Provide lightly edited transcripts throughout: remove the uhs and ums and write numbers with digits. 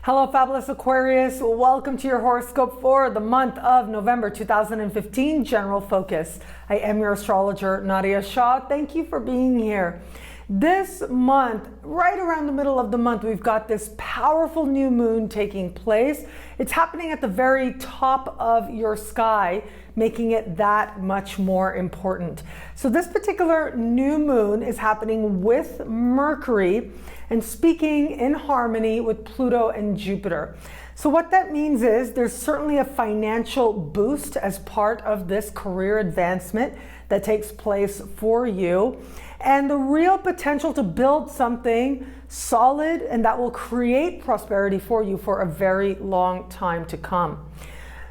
Hello, fabulous Aquarius. Welcome to your horoscope for the month of November 2015, General Focus. I am your astrologer, Nadiya Shah. Thank you for being here. This month, right around the middle of the month, we've got this powerful new moon taking place. It's happening at the very top of your sky, making it that much more important. So this particular new moon is happening with Mercury and speaking in harmony with Pluto and Jupiter. So what that means is there's certainly a financial boost as part of this career advancement that takes place for you, and the real potential to build something solid and that will create prosperity for you for a very long time to come.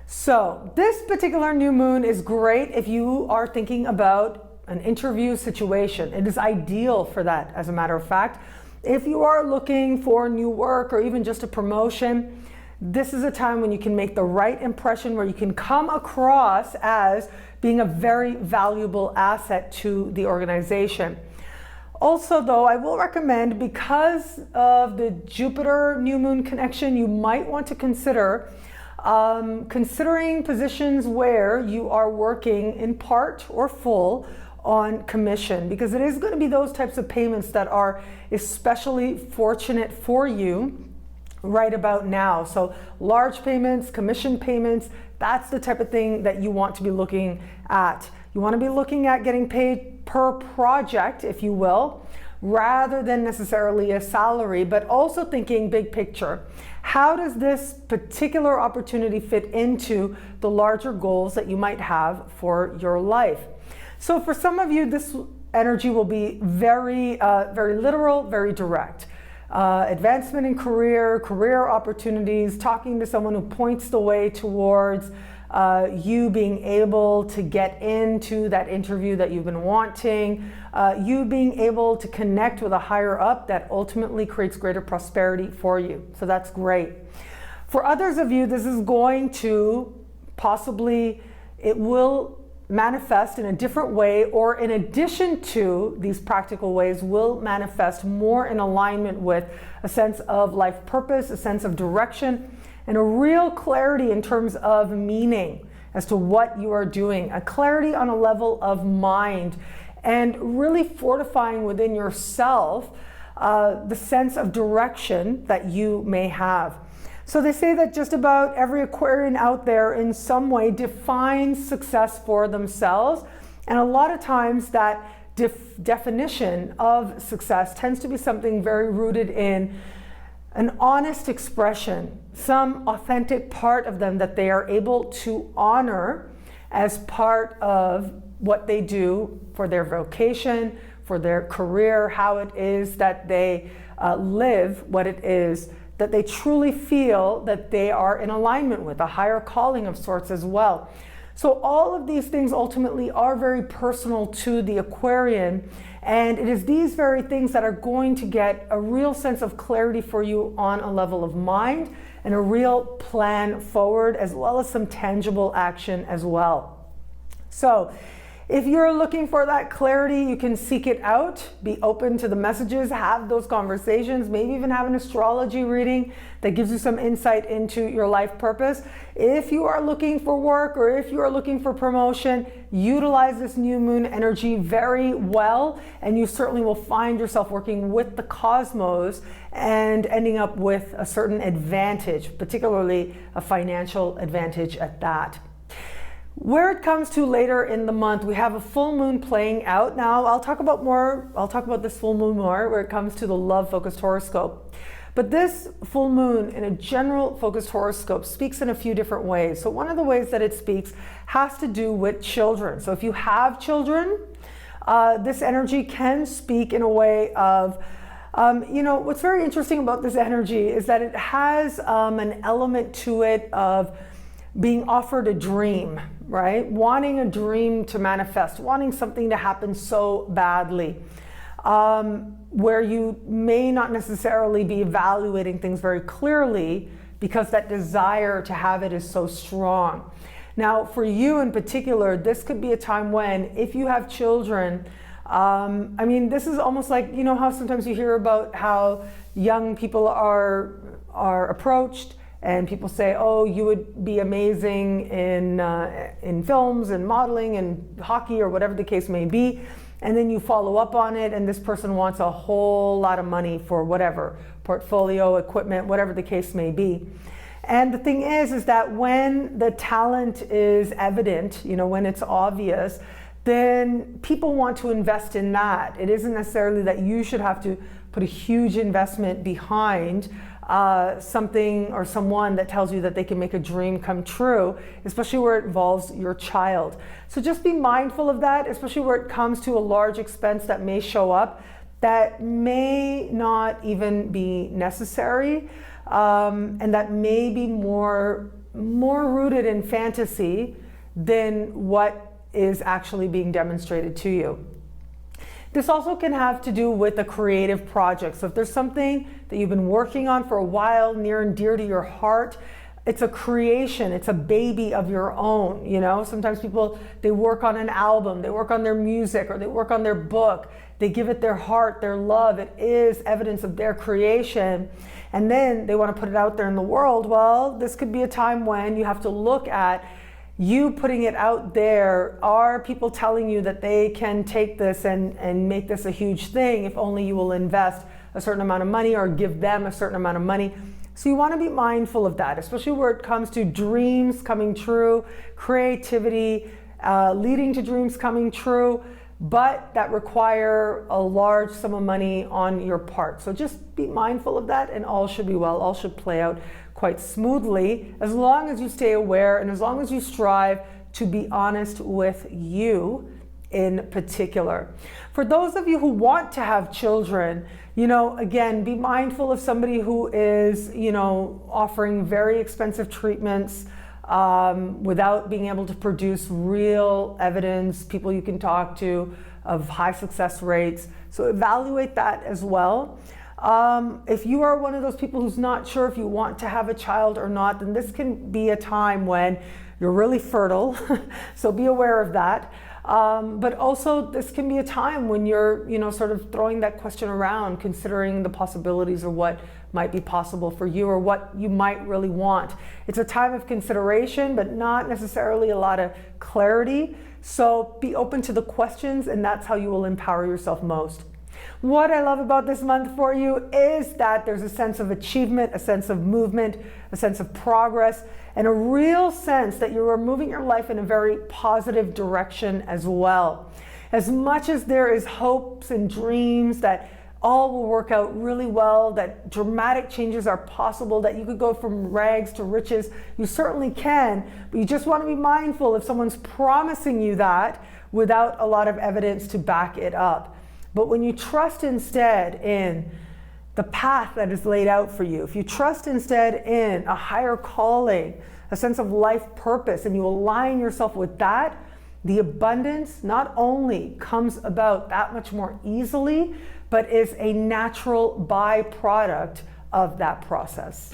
So this particular new moon is great if you are thinking about an interview situation. It is ideal for that, as a matter of fact. If you are looking for new work or even just a promotion, this is a time when you can make the right impression, where you can come across as being a very valuable asset to the organization. Also, though, I will recommend, because of the Jupiter new moon connection, you might want to consider considering positions where you are working in part or full on commission, because it is going to be those types of payments that are especially fortunate for you right about now. So large payments, commission payments, that's the type of thing that you want to be looking at. You want to be looking at getting paid per project, if you will, rather than necessarily a salary, but also thinking big picture. How does this particular opportunity fit into the larger goals that you might have for your life? So for some of you, this energy will be very literal, very direct. Advancement in career opportunities, talking to someone who points the way towards you being able to get into that interview that you've been wanting, you being able to connect with a higher up that ultimately creates greater prosperity for you. So that's great. For others of you, this is going to possibly, it will manifest in a different way, or in addition to these practical ways, will manifest more in alignment with a sense of life purpose, a sense of direction, and a real clarity in terms of meaning as to what you are doing, a clarity on a level of mind, and really fortifying within yourself the sense of direction that you may have. So they say that just about every Aquarian out there in some way defines success for themselves. And a lot of times that definition of success tends to be something very rooted in an honest expression, some authentic part of them that they are able to honor as part of what they do for their vocation, for their career, how it is that they live, what it is that they truly feel that they are in alignment with, a higher calling of sorts as well. So all of these things ultimately are very personal to the Aquarian, and it is these very things that are going to get a real sense of clarity for you on a level of mind, and a real plan forward, as well as some tangible action as well. So if you're looking for that clarity, you can seek it out, be open to the messages, have those conversations, maybe even have an astrology reading that gives you some insight into your life purpose. If you are looking for work, or if you are looking for promotion, utilize this new moon energy very well, and you certainly will find yourself working with the cosmos and ending up with a certain advantage, particularly a financial advantage at that. Where it comes to later in the month, we have a full moon playing out. Now, I'll talk about this full moon more where it comes to the love-focused horoscope. But this full moon in a general focused horoscope speaks in a few different ways. So one of the ways that it speaks has to do with children. So if you have children, this energy can speak in a way of, what's very interesting about this energy is that it has an element to it of being offered a dream, right? Wanting a dream to manifest, wanting something to happen so badly, where you may not necessarily be evaluating things very clearly because that desire to have it is so strong. Now, for you in particular, this could be a time when, if you have children, I mean, this is almost like, you know how sometimes you hear about how young people are approached and people say, oh, you would be amazing in films and modeling and hockey or whatever the case may be. And then you follow up on it and this person wants a whole lot of money for whatever, portfolio, equipment, whatever the case may be. And the thing is that when the talent is evident, you know, when it's obvious, then people want to invest in that. It isn't necessarily that you should have to put a huge investment behind something or someone that tells you that they can make a dream come true, especially where it involves your child. So just be mindful of that, especially where it comes to a large expense that may show up that may not even be necessary, and that may be more rooted in fantasy than what is actually being demonstrated to you. This also can have to do with a creative project. So if there's something that you've been working on for a while, near and dear to your heart, it's a creation, it's a baby of your own, you know? Sometimes people, they work on an album, they work on their music, or they work on their book, they give it their heart, their love, it is evidence of their creation, and then they want to put it out there in the world. Well, this could be a time when you have to look at you putting it out there. Are people telling you that they can take this and make this a huge thing if only you will invest a certain amount of money or give them a certain amount of money? So you want to be mindful of that, especially where it comes to dreams coming true, creativity, leading to dreams coming true, but that require a large sum of money on your part. So just be mindful of that and all should be well, all should play out quite smoothly, as long as you stay aware and as long as you strive to be honest with you in particular. For those of you who want to have children, you know, again, be mindful of somebody who is, you know, offering very expensive treatments without being able to produce real evidence, people you can talk to of high success rates. So evaluate that as well. If you are one of those people who's not sure if you want to have a child or not, then this can be a time when you're really fertile, so be aware of that. But also this can be a time when you're, you know, sort of throwing that question around, considering the possibilities or what might be possible for you or what you might really want. It's a time of consideration, but not necessarily a lot of clarity. So be open to the questions, and that's how you will empower yourself most. What I love about this month for you is that there's a sense of achievement, a sense of movement, a sense of progress, and a real sense that you are moving your life in a very positive direction as well. As much as there is hopes and dreams that all will work out really well, that dramatic changes are possible, that you could go from rags to riches, you certainly can, but you just want to be mindful if someone's promising you that without a lot of evidence to back it up. But when you trust instead in the path that is laid out for you, if you trust instead in a higher calling, a sense of life purpose, and you align yourself with that, the abundance not only comes about that much more easily, but is a natural byproduct of that process.